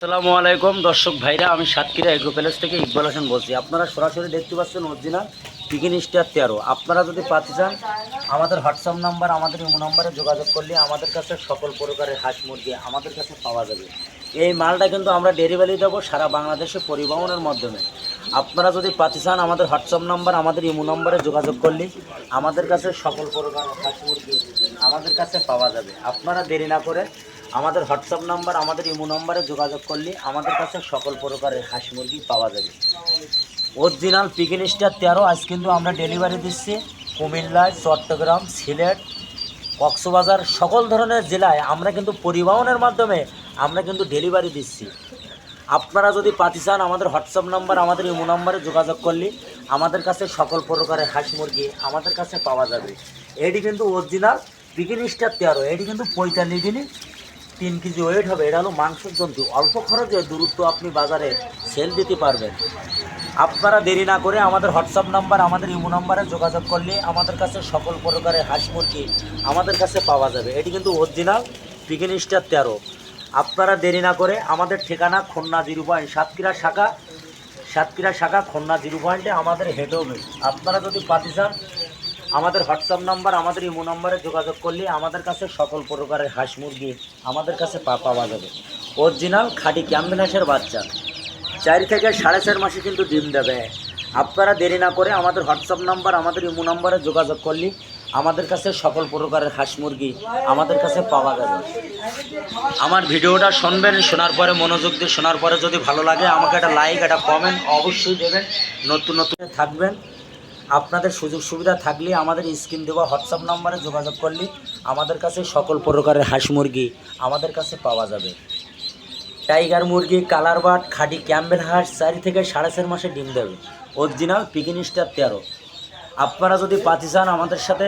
আসসালামু আলাইকুম দর্শক ভাইরা, আমি সাতক্ষীরা এগ্রো প্যালেস থেকে ইকবাল হাসান বলছি। আপনারা সরাসরি দেখতে পাচ্ছেন অরিজিনাল পিকিন স্টার 13। আপনারা যদি পাচ্ছি চান, আমাদের হোয়াটসঅ্যাপ নাম্বার, আমাদের ইমো নাম্বারে যোগাযোগ করলে আমাদের কাছে সকল প্রকারের হাঁস মুরগি আমাদের কাছে পাওয়া যাবে। এই মালটা কিন্তু আমরা ডেলিভারি দেবো সারা বাংলাদেশে পরিবহনের মাধ্যমে। আপনারা যদি পাচ্ছি চান, আমাদের হোয়াটসঅ্যাপ নাম্বার, আমাদের ইমো নাম্বারে যোগাযোগ করলে আমাদের কাছে সকল প্রকারের হাঁস মুরগি আমাদের কাছে পাওয়া যাবে। আপনারা দেরি না করে আমাদের হোয়াটসঅ্যাপ নাম্বার, আমাদের ইমো নাম্বারে যোগাযোগ করলে আমাদের কাছে সকল প্রকারের হাঁস মুরগি পাওয়া যাবে। অরিজিনাল পিকিন স্টার 13 আজ কিন্তু আমরা ডেলিভারি দিচ্ছি কুমিল্লা, চট্টগ্রাম, সিলেট, কক্সবাজার সকল ধরনের জেলায় আমরা কিন্তু পরিবহনের মাধ্যমে আমরা কিন্তু ডেলিভারি দিচ্ছি। আপনারা যদি পাতি চান, আমাদের হোয়াটসঅ্যাপ নাম্বার, আমাদের ইমো নাম্বারে যোগাযোগ করলে আমাদের কাছে সকল প্রকারের হাঁস মুরগি আমাদের কাছে পাওয়া যাবে। এটি কিন্তু অরিজিনাল পিকিন স্টার 13। এটি কিন্তু 45 দিনে 3 কেজি ওয়েট হবে। এটা হলো মাংসের জন্তু, অল্প খরচে দ্রুত আপনি বাজারে সেল দিতে পারবেন। আপনারা দেরি না করে আমাদের হোয়াটসঅ্যাপ নাম্বার, আমাদের ইমো নাম্বারে যোগাযোগ করলে আমাদের কাছে সকল প্রকারের হাঁস মুরগি আমাদের কাছে পাওয়া যাবে। এটি কিন্তু অরিজিনাল পিকিন স্টার 13। আপনারা দেরি না করে আমাদের ঠিকানা খুলনা 0 পয়েন্ট, সাতক্ষীরা শাখা খুলনা 0 পয়েন্টে আমাদের হেড অফিস। আপনারা যদি পাতি চান, আমাদের হোয়াটসঅ্যাপ নাম্বার, আমাদের ইমো নাম্বারে যোগাযোগ করলে আমাদের কাছে সকল প্রকারের হাঁস মুরগি আমাদের কাছে পাওয়া যাবে। অরিজিনাল খাঁটি ক্যাম্বেল হাঁসের বাচ্চা 4 থেকে 4.5 মাসে কিন্তু ডিম দেবে। আপনারা দেরি না করে আমাদের হোয়াটসঅ্যাপ নাম্বার, আমাদের ইমো নাম্বারে যোগাযোগ করলে আমাদের কাছে সকল প্রকারের হাঁস মুরগি আমাদের কাছে পাওয়া যাবে। আমার ভিডিওটা শুনবেন, শোনার পরে মনোযোগ দিয়ে শোনার পরে যদি ভালো লাগে আমাকে একটা লাইক, একটা কমেন্ট অবশ্যই দেবেন। নতুন থাকবেন, আপনাদের সুযোগ সুবিধা থাকলে আমাদের স্ক্রিন দেওয়া হোয়াটসঅ্যাপ নাম্বারে যোগাযোগ করলে আমাদের কাছে সকল প্রকারের হাঁস মুরগি আমাদের কাছে পাওয়া যাবে। টাইগার মুরগি, কালার বাট, খাঁটি ক্যাম্বেল হাঁস 4 থেকে 4.5 মাসে ডিম দেবে। Original Pekin star 13। আপনারা যদি পাতি চান, আমাদের সাথে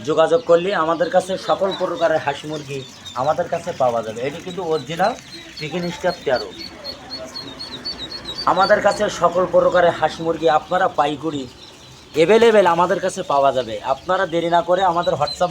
যোগাযোগ করলে আমাদের কাছে সকল প্রকারের হাঁস মুরগি আমাদের কাছে পাওয়া যাবে। এটি কিন্তু অরিজিনাল পিকিন স্টার 13। আমাদের কাছে সকল প্রকারের হাঁস মুরগি আপনারা পাইকারি অ্যাভেলেবেল আমাদের কাছে পাওয়া যাবে। আপনারা দেরি না করে আমাদের হোয়াটসঅ্যাপ